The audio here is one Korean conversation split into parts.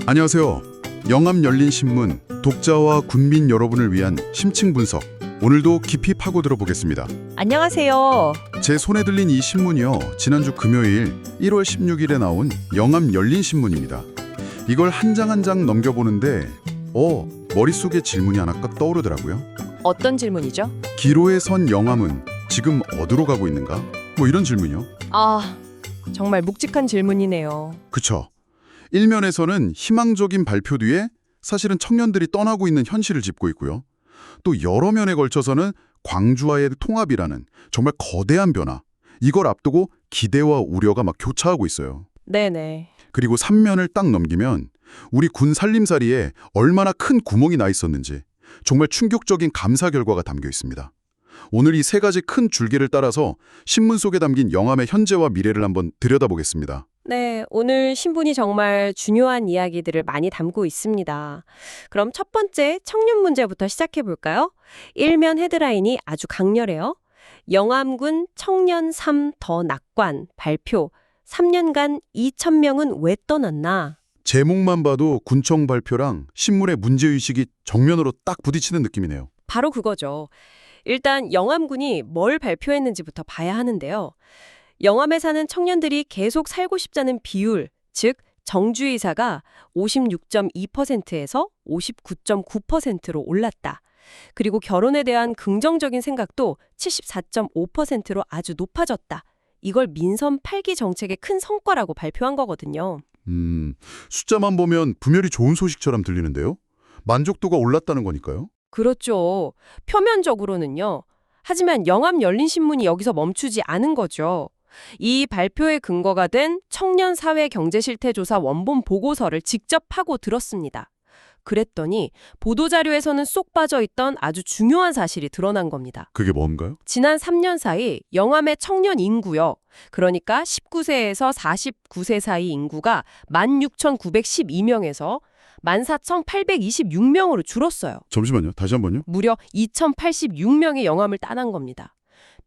안녕하세요. 영암 열린 신문 독자와 군민 여러분을 위한 심층 분석. 오늘도 깊이 파고들어 보겠습니다. 안녕하세요. 제 손에 들린 이 신문이요. 지난주 금요일 1월 16일에 나온 영암 열린 신문입니다. 이걸 한 장 한 장 넘겨보는데 머릿속에 질문이 하나가 떠오르더라고요. 어떤 질문이죠? 기로에 선 영암은 지금 어디로 가고 있는가? 뭐 이런 질문이요. 아, 정말 묵직한 질문이네요. 그쵸. 일면에서는 희망적인 발표 뒤에 사실은 청년들이 떠나고 있는 현실을 짚고 있고요. 또 여러 면에 걸쳐서는 광주와의 통합이라는 정말 거대한 변화. 이걸 앞두고 기대와 우려가 막 교차하고 있어요. 네네. 그리고 3면을 딱 넘기면 우리 군 살림살이에 얼마나 큰 구멍이 나 있었는지 정말 충격적인 감사 결과가 담겨 있습니다. 오늘 이 세 가지 큰 줄기를 따라서 신문 속에 담긴 영암의 현재와 미래를 한번 들여다보겠습니다. 네, 오늘 신문이 정말 중요한 이야기들을 많이 담고 있습니다. 그럼 첫 번째 청년 문제부터 시작해 볼까요? 일면 헤드라인이 아주 강렬해요. 영암군 청년 3 더 낙관 발표 3년간 2,000명은 왜 떠났나? 제목만 봐도 군청 발표랑 신문의 문제의식이 정면으로 딱 부딪히는 느낌이네요. 바로 그거죠. 일단 영암군이 뭘 발표했는지부터 봐야 하는데요. 영암에 사는 청년들이 계속 살고 싶다는 비율, 즉 정주의사가 56.2%에서 59.9%로 올랐다. 그리고 결혼에 대한 긍정적인 생각도 74.5%로 아주 높아졌다. 이걸 민선 8기 정책의 큰 성과라고 발표한 거거든요. 숫자만 보면 분별이 좋은 소식처럼 들리는데요. 만족도가 올랐다는 거니까요. 그렇죠. 표면적으로는요. 하지만 영암 열린 신문이 여기서 멈추지 않은 거죠. 이 발표의 근거가 된 청년 사회 경제 실태 조사 원본 보고서를 직접 파고 들었습니다. 그랬더니 보도자료에서는 쏙 빠져 있던 아주 중요한 사실이 드러난 겁니다. 그게 뭔가요? 지난 3년 사이 영암의 청년 인구요. 그러니까 19세에서 49세 사이 인구가 16,912명에서 14,826명으로 줄었어요. 잠시만요. 다시 한번요. 무려 2,086명의 영암을 따난 겁니다.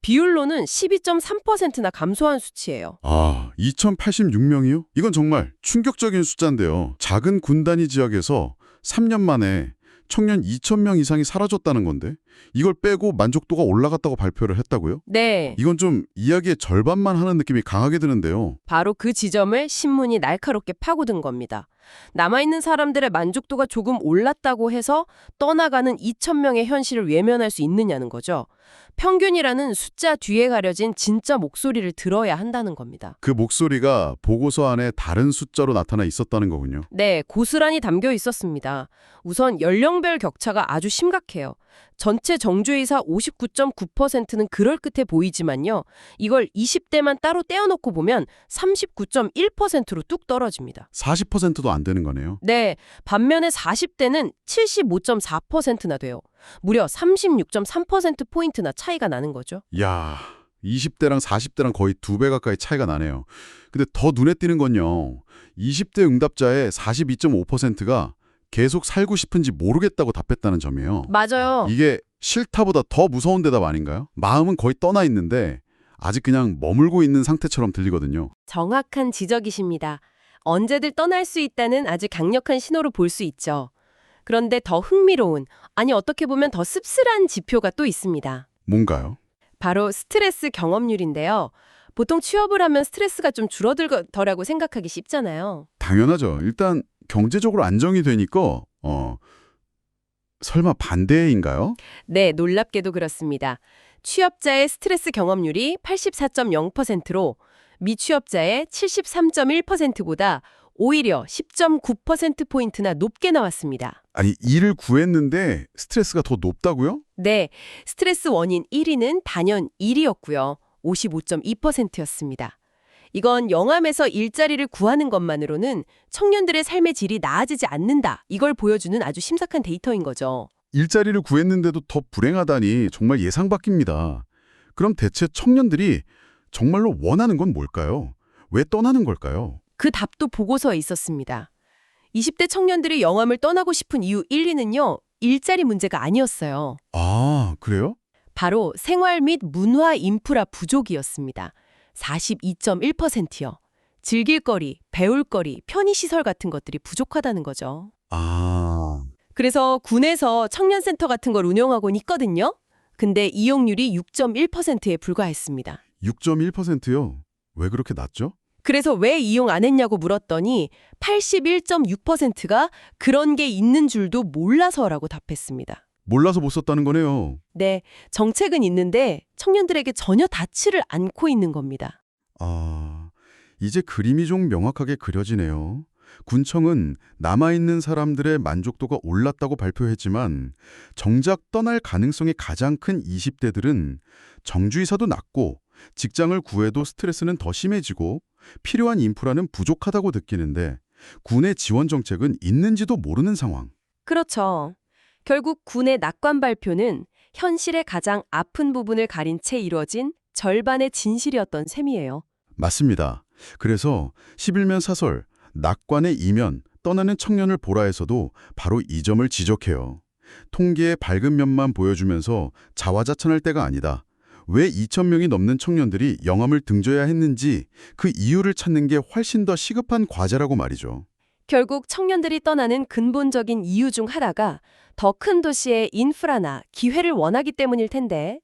비율로는 12.3%나 감소한 수치예요. 2086명이요? 이건 정말 충격적인 숫자인데요. 작은 군단위 지역에서 3년 만에 청년 2,000명 이상이 사라졌다는 건데 이걸 빼고 만족도가 올라갔다고 발표를 했다고요? 네, 이건 좀 이야기의 절반만 하는 느낌이 강하게 드는데요. 바로 그 지점을 신문이 날카롭게 파고든 겁니다. 남아있는 사람들의 만족도가 조금 올랐다고 해서 떠나가는 2,000명의 현실을 외면할 수 있느냐는 거죠. 평균이라는 숫자 뒤에 가려진 진짜 목소리를 들어야 한다는 겁니다. 그 목소리가 보고서 안에 다른 숫자로 나타나 있었다는 거군요. 네, 고스란히 담겨 있었습니다. 우선 연령별 격차가 아주 심각해요. 전체 정주의사 59.9%는 그럴 듯해 보이지만요. 이걸 20대만 따로 떼어놓고 보면 39.1%로 뚝 떨어집니다. 40%도 안 되는 거네요. 네, 반면에 40대는 75.4%나 돼요. 무려 36.3%포인트나 차이가 나는 거죠. 야, 20대랑 40대랑 거의 2배 가까이 차이가 나네요. 근데 더 눈에 띄는 건요. 20대 응답자의 42.5%가 계속 살고 싶은지 모르겠다고 답했다는 점이에요. 맞아요. 이게 싫다보다 더 무서운 대답 아닌가요? 마음은 거의 떠나 있는데 아직 그냥 머물고 있는 상태처럼 들리거든요. 정확한 지적이십니다. 언제들 떠날 수 있다는 아주 강력한 신호로 볼 수 있죠. 그런데 더 흥미로운, 아니 어떻게 보면 더 씁쓸한 지표가 또 있습니다. 뭔가요? 바로 스트레스 경험률인데요. 보통 취업을 하면 스트레스가 좀 줄어들더라고 생각하기 쉽잖아요. 당연하죠. 일단 경제적으로 안정이 되니까 설마 반대인가요? 네, 놀랍게도 그렇습니다. 취업자의 스트레스 경험률이 84.0%로 미취업자의 73.1%보다 오히려 10.9%포인트나 높게 나왔습니다. 아니, 일을 구했는데 스트레스가 더 높다고요? 네, 스트레스 원인 1위는 단연 일이었고요. 55.2%였습니다. 이건 영암에서 일자리를 구하는 것만으로는 청년들의 삶의 질이 나아지지 않는다. 이걸 보여주는 아주 심각한 데이터인 거죠. 일자리를 구했는데도 더 불행하다니 정말 예상 밖입니다. 그럼 대체 청년들이 정말로 원하는 건 뭘까요? 왜 떠나는 걸까요? 그 답도 보고서에 있었습니다. 20대 청년들이 영암을 떠나고 싶은 이유 1위는요. 일자리 문제가 아니었어요. 아, 그래요? 바로 생활 및 문화 인프라 부족이었습니다. 42.1%요. 즐길거리, 배울거리, 편의시설 같은 것들이 부족하다는 거죠. 아, 그래서 군에서 청년센터 같은 걸 운영하곤 있거든요. 근데 이용률이 6.1%에 불과했습니다. 6.1%요? 왜 그렇게 낮죠? 그래서 왜 이용 안 했냐고 물었더니 81.6%가 그런 게 있는 줄도 몰라서라고 답했습니다. 몰라서 못 썼다는 거네요. 네, 정책은 있는데 청년들에게 전혀 닿지를 않고 있는 겁니다. 아, 이제 그림이 좀 명확하게 그려지네요. 군청은 남아있는 사람들의 만족도가 올랐다고 발표했지만 정작 떠날 가능성이 가장 큰 20대들은 정주의사도 낮고 직장을 구해도 스트레스는 더 심해지고 필요한 인프라는 부족하다고 느끼는데 군의 지원 정책은 있는지도 모르는 상황. 그렇죠. 결국 군의 낙관 발표는 현실의 가장 아픈 부분을 가린 채 이루어진 절반의 진실이었던 셈이에요. 맞습니다. 그래서 11면 사설 낙관의 이면 떠나는 청년을 보라에서도 바로 이 점을 지적해요. 통계의 밝은 면만 보여주면서 자화자찬할 때가 아니다. 왜 2,000명이 넘는 청년들이 영암을 등져야 했는지 그 이유를 찾는 게 훨씬 더 시급한 과제라고 말이죠. 결국 청년들이 떠나는 근본적인 이유 중 하나가 더 큰 도시의 인프라나 기회를 원하기 때문일 텐데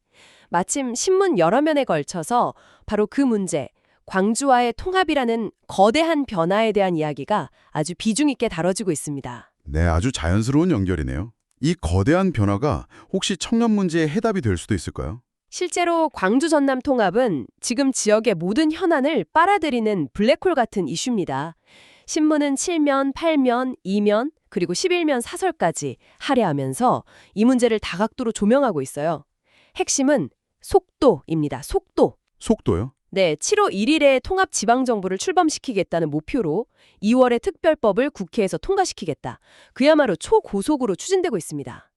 마침 신문 여러 면에 걸쳐서 바로 그 문제, 광주와의 통합이라는 거대한 변화에 대한 이야기가 아주 비중 있게 다뤄지고 있습니다. 네, 아주 자연스러운 연결이네요. 이 거대한 변화가 혹시 청년 문제의 해답이 될 수도 있을까요? 실제로 광주 전남 통합은 지금 지역의 모든 현안을 빨아들이는 블랙홀 같은 이슈입니다. 신문은 7면, 8면, 2면, 그리고 11면 사설까지 할애하면서 이 문제를 다각도로 조명하고 있어요. 핵심은 속도입니다. 속도. 속도요? 네, 7월 1일에 통합 지방정부를 출범시키겠다는 목표로 2월에 특별법을 국회에서 통과시키겠다. 그야말로 초고속으로 추진되고 있습니다.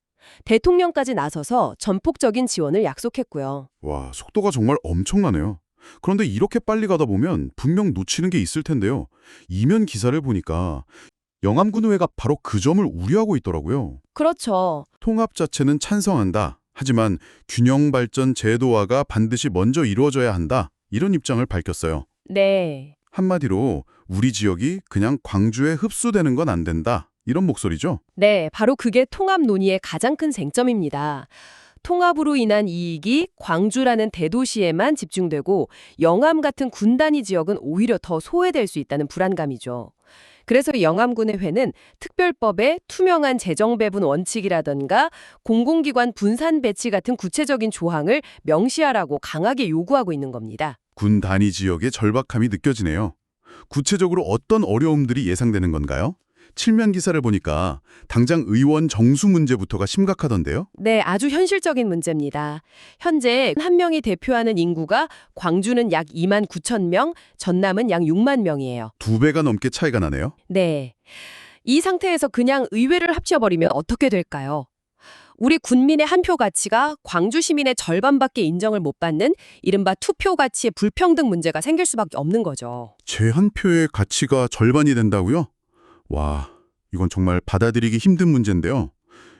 대통령까지 나서서 전폭적인 지원을 약속했고요. 와, 속도가 정말 엄청나네요. 그런데 이렇게 빨리 가다 보면 분명 놓치는 게 있을 텐데요. 이면 기사를 보니까 영암군의회가 바로 그 점을 우려하고 있더라고요. 그렇죠. 통합 자체는 찬성한다. 하지만 균형 발전 제도화가 반드시 먼저 이루어져야 한다. 이런 입장을 밝혔어요. 네. 한마디로 우리 지역이 그냥 광주에 흡수되는 건 안 된다. 이런 목소리죠. 네, 바로 그게 통합 논의의 가장 큰 쟁점입니다. 통합으로 인한 이익이 광주라는 대도시에만 집중되고 영암 같은 군 단위 지역은 오히려 더 소외될 수 있다는 불안감이죠. 그래서 영암군의회는 특별법에 투명한 재정 배분 원칙이라던가 공공기관 분산 배치 같은 구체적인 조항을 명시하라고 강하게 요구하고 있는 겁니다. 군 단위 지역의 절박함이 느껴지네요. 구체적으로 어떤 어려움들이 예상되는 건가요? 칠면 기사를 보니까 당장 의원 정수 문제부터가 심각하던데요? 네, 아주 현실적인 문제입니다. 현재 한 명이 대표하는 인구가 광주는 약 2만 9천 명, 전남은 약 6만 명이에요. 2배가 넘게 차이가 나네요. 네. 이 상태에서 그냥 의회를 합쳐버리면 어떻게 될까요? 우리 군민의 한 표 가치가 광주 시민의 절반밖에 인정을 못 받는 이른바 투표 가치의 불평등 문제가 생길 수밖에 없는 거죠. 제 한 표의 가치가 절반이 된다고요? 와, 이건 정말 받아들이기 힘든 문제인데요.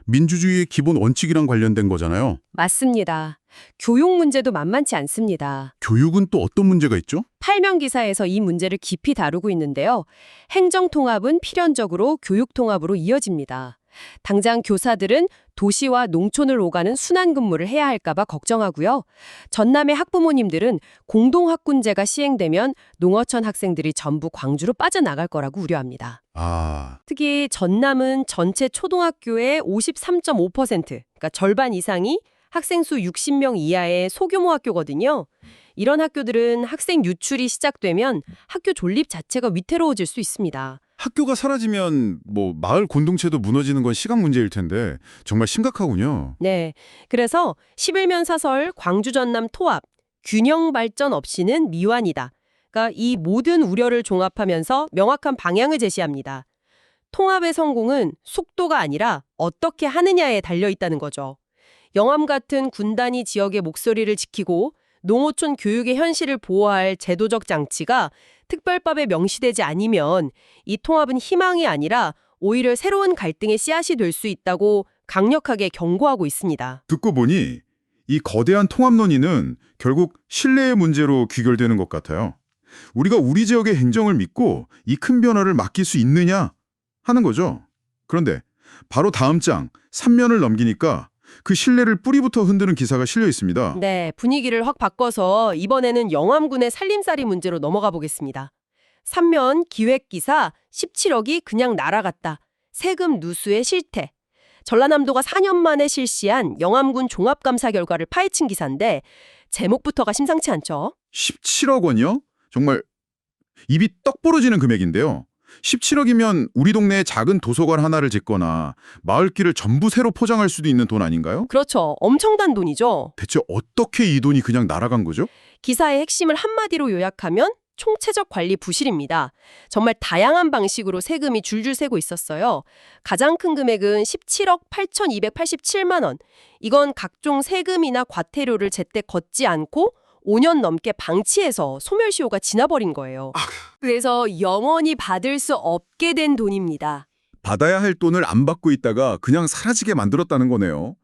민주주의의 기본 원칙이랑 관련된 거잖아요. 맞습니다. 교육 문제도 만만치 않습니다. 교육은 또 어떤 문제가 있죠? 8면 기사에서 이 문제를 깊이 다루고 있는데요. 행정통합은 필연적으로 교육통합으로 이어집니다. 당장 교사들은 도시와 농촌을 오가는 순환근무를 해야 할까봐 걱정하고요. 전남의 학부모님들은 공동학군제가 시행되면 농어촌 학생들이 전부 광주로 빠져나갈 거라고 우려합니다. 아, 특히 전남은 전체 초등학교의 53.5%, 그러니까 절반 이상이 학생 수 60명 이하의 소규모 학교거든요. 이런 학교들은 학생 유출이 시작되면 학교 존립 자체가 위태로워질 수 있습니다. 학교가 사라지면 마을 공동체도 무너지는 건 시간 문제일 텐데 정말 심각하군요. 네, 그래서 11면 사설 광주 전남 토합, 균형 발전 없이는 미완이다. 그러니까 이 모든 우려를 종합하면서 명확한 방향을 제시합니다. 통합의 성공은 속도가 아니라 어떻게 하느냐에 달려 있다는 거죠. 영암 같은 군 단위 지역의 목소리를 지키고 농어촌 교육의 현실을 보호할 제도적 장치가 특별법에 명시되지 않으면 이 통합은 희망이 아니라 오히려 새로운 갈등의 씨앗이 될 수 있다고 강력하게 경고하고 있습니다. 듣고 보니 이 거대한 통합 논의는 결국 신뢰의 문제로 귀결되는 것 같아요. 우리가 우리 지역의 행정을 믿고 이 큰 변화를 맡길 수 있느냐 하는 거죠. 그런데 바로 다음 장 3면을 넘기니까 그 신뢰를 뿌리부터 흔드는 기사가 실려 있습니다. 네, 분위기를 확 바꿔서 이번에는 영암군의 살림살이 문제로 넘어가 보겠습니다. 3면 기획기사 17억이 그냥 날아갔다. 세금 누수의 실태. 전라남도가 4년 만에 실시한 영암군 종합감사 결과를 파헤친 기사인데 제목부터가 심상치 않죠? 17억 원이요? 정말 입이 떡 벌어지는 금액인데요. 17억이면 우리 동네에 작은 도서관 하나를 짓거나 마을길을 전부 새로 포장할 수도 있는 돈 아닌가요? 그렇죠. 엄청난 돈이죠. 대체 어떻게 이 돈이 그냥 날아간 거죠? 기사의 핵심을 한마디로 요약하면 총체적 관리 부실입니다. 정말 다양한 방식으로 세금이 줄줄 새고 있었어요. 가장 큰 금액은 17억 8,287만 원. 이건 각종 세금이나 과태료를 제때 걷지 않고 5년 넘게 방치해서 소멸시효가 지나버린 거예요. 그래서 영원히 받을 수 없게 된 돈입니다. 받아야 할 돈을 안 받고 있다가 그냥 사라지게 만들었다는 거네요.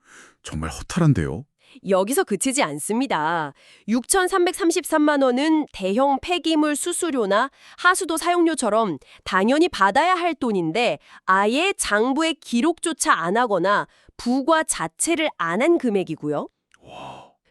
정말 허탈한데요. 여기서 그치지 않습니다. 6,333만 원은 대형 폐기물 수수료나 하수도 사용료처럼 당연히 받아야 할 돈인데 아예 장부에 기록조차 안 하거나 부과 자체를 안 한 금액이고요.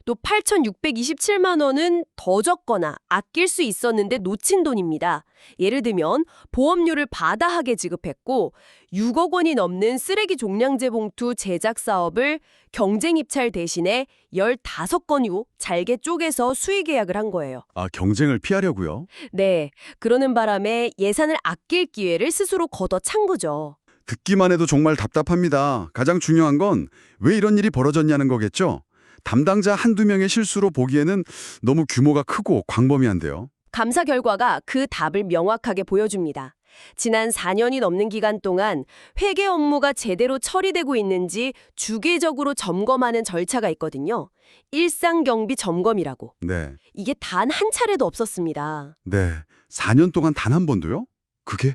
또 8,627만 원은 더 적거나 아낄 수 있었는데 놓친 돈입니다. 예를 들면 보험료를 바다하게 지급했고 6억 원이 넘는 쓰레기 종량제 봉투 제작 사업을 경쟁 입찰 대신에 15건유 잘게 쪼개서 수의 계약을 한 거예요. 아, 경쟁을 피하려고요? 네, 그러는 바람에 예산을 아낄 기회를 스스로 걷어찬 거죠. 듣기만 해도 정말 답답합니다. 가장 중요한 건 왜 이런 일이 벌어졌냐는 거겠죠? 담당자 한두 명의 실수로 보기에는 너무 규모가 크고 광범위한데요. 감사 결과가 그 답을 명확하게 보여줍니다. 지난 4년이 넘는 기간 동안 회계 업무가 제대로 처리되고 있는지 주기적으로 점검하는 절차가 있거든요. 일상경비 점검이라고. 네. 이게 단 한 차례도 없었습니다. 네. 4년 동안 단 한 번도요? 그게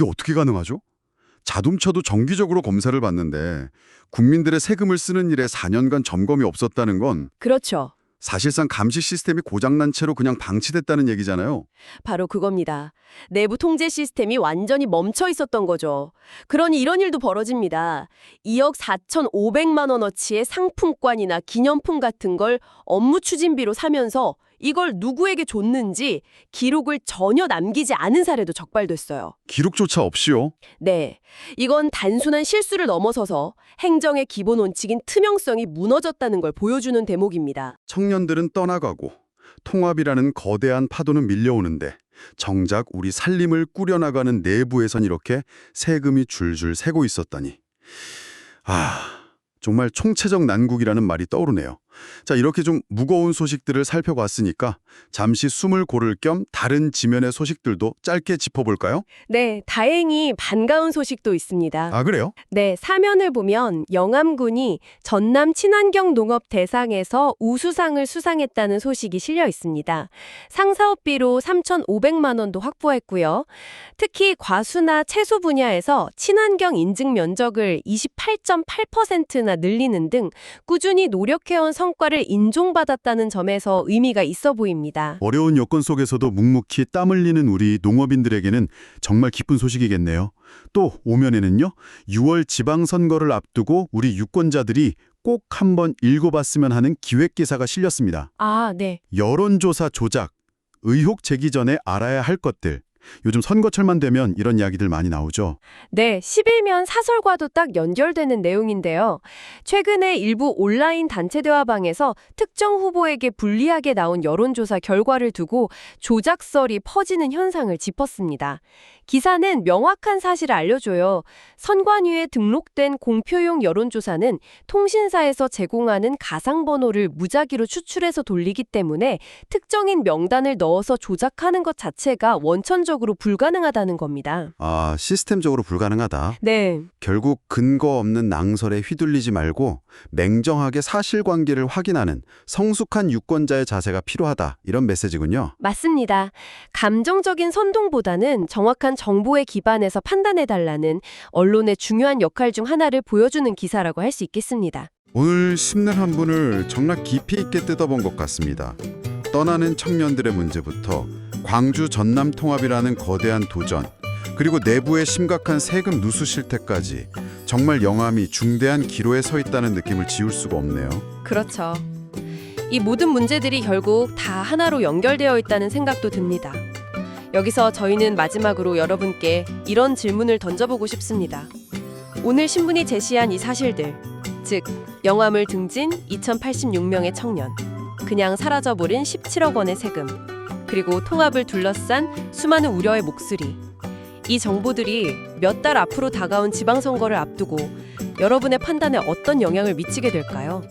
어떻게 가능하죠? 자동차도 정기적으로 검사를 받는데 국민들의 세금을 쓰는 일에 4년간 점검이 없었다는 건 그렇죠. 사실상 감시 시스템이 고장난 채로 그냥 방치됐다는 얘기잖아요. 바로 그겁니다. 내부 통제 시스템이 완전히 멈춰 있었던 거죠. 그러니 이런 일도 벌어집니다. 2억 4,500만 원어치의 상품권이나 기념품 같은 걸 업무 추진비로 사면서 이걸 누구에게 줬는지 기록을 전혀 남기지 않은 사례도 적발됐어요. 기록조차 없이요? 네, 이건 단순한 실수를 넘어서서 행정의 기본 원칙인 투명성이 무너졌다는 걸 보여주는 대목입니다. 청년들은 떠나가고 통합이라는 거대한 파도는 밀려오는데 정작 우리 살림을 꾸려나가는 내부에선 이렇게 세금이 줄줄 새고 있었다니. 정말 총체적 난국이라는 말이 떠오르네요. 자, 이렇게 좀 무거운 소식들을 살펴봤으니까 잠시 숨을 고를 겸 다른 지면의 소식들도 짧게 짚어볼까요? 네, 다행히 반가운 소식도 있습니다. 아, 그래요? 네, 사면을 보면 영암군이 전남 친환경 농업 대상에서 우수상을 수상했다는 소식이 실려 있습니다. 상사업비로 3,500만 원도 확보했고요. 특히 과수나 채소 분야에서 친환경 인증 면적을 28.8%나 늘리는 등 꾸준히 노력해온 성과를 인정받았다는 점에서 의미가 있어 보입니다. 어려운 여건 속에서도 묵묵히 땀 흘리는 우리 농업인들에게는 정말 기쁜 소식이겠네요. 또 오면에는요, 6월 지방선거를 앞두고 우리 유권자들이 꼭 한번 읽어봤으면 하는 기획기사가 실렸습니다. 아, 네. 여론조사 조작, 의혹 제기 전에 알아야 할 것들. 요즘 선거철만 되면 이런 이야기들 많이 나오죠. 네, 11면 사설과도 딱 연결되는 내용인데요. 최근에 일부 온라인 단체 대화방에서 특정 후보에게 불리하게 나온 여론조사 결과를 두고 조작설이 퍼지는 현상을 짚었습니다. 기사는 명확한 사실을 알려줘요. 선관위에 등록된 공표용 여론조사는 통신사에서 제공하는 가상번호를 무작위로 추출해서 돌리기 때문에 특정인 명단을 넣어서 조작하는 것 자체가 원천적으로 불가능하다는 겁니다. 아, 시스템적으로 불가능하다. 네. 결국 근거 없는 낭설에 휘둘리지 말고 냉정하게 사실관계를 확인하는 성숙한 유권자의 자세가 필요하다. 이런 메시지군요. 맞습니다. 감정적인 선동보다는 정확한 정보에 기반해서 판단해달라는 언론의 중요한 역할 중 하나를 보여주는 기사라고 할 수 있겠습니다. 오늘 심는 한 분을 정말 깊이 있게 뜯어본 것 같습니다. 떠나는 청년들의 문제부터 광주 전남 통합이라는 거대한 도전, 그리고 내부의 심각한 세금 누수 실태까지 정말 영암이 중대한 기로에 서 있다는 느낌을 지울 수가 없네요. 그렇죠. 이 모든 문제들이 결국 다 하나로 연결되어 있다는 생각도 듭니다. 여기서 저희는 마지막으로 여러분께 이런 질문을 던져보고 싶습니다. 오늘 신문이 제시한 이 사실들, 즉 영암을 등진 2086명의 청년, 그냥 사라져버린 17억 원의 세금, 그리고 통합을 둘러싼 수많은 우려의 목소리, 이 정보들이 몇 달 앞으로 다가온 지방선거를 앞두고 여러분의 판단에 어떤 영향을 미치게 될까요?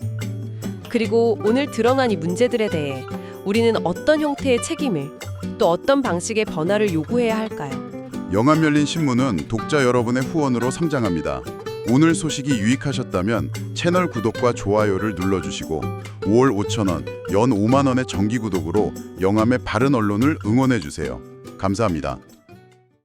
그리고 오늘 드러난 이 문제들에 대해 우리는 어떤 형태의 책임을, 또 어떤 방식의 변화를 요구해야 할까요? 영암 열린 신문은 독자 여러분의 후원으로 성장합니다. 오늘 소식이 유익하셨다면 채널 구독과 좋아요를 눌러주시고 5월 5,000원, 연 5만 원의 정기 구독으로 영암의 바른 언론을 응원해주세요. 감사합니다.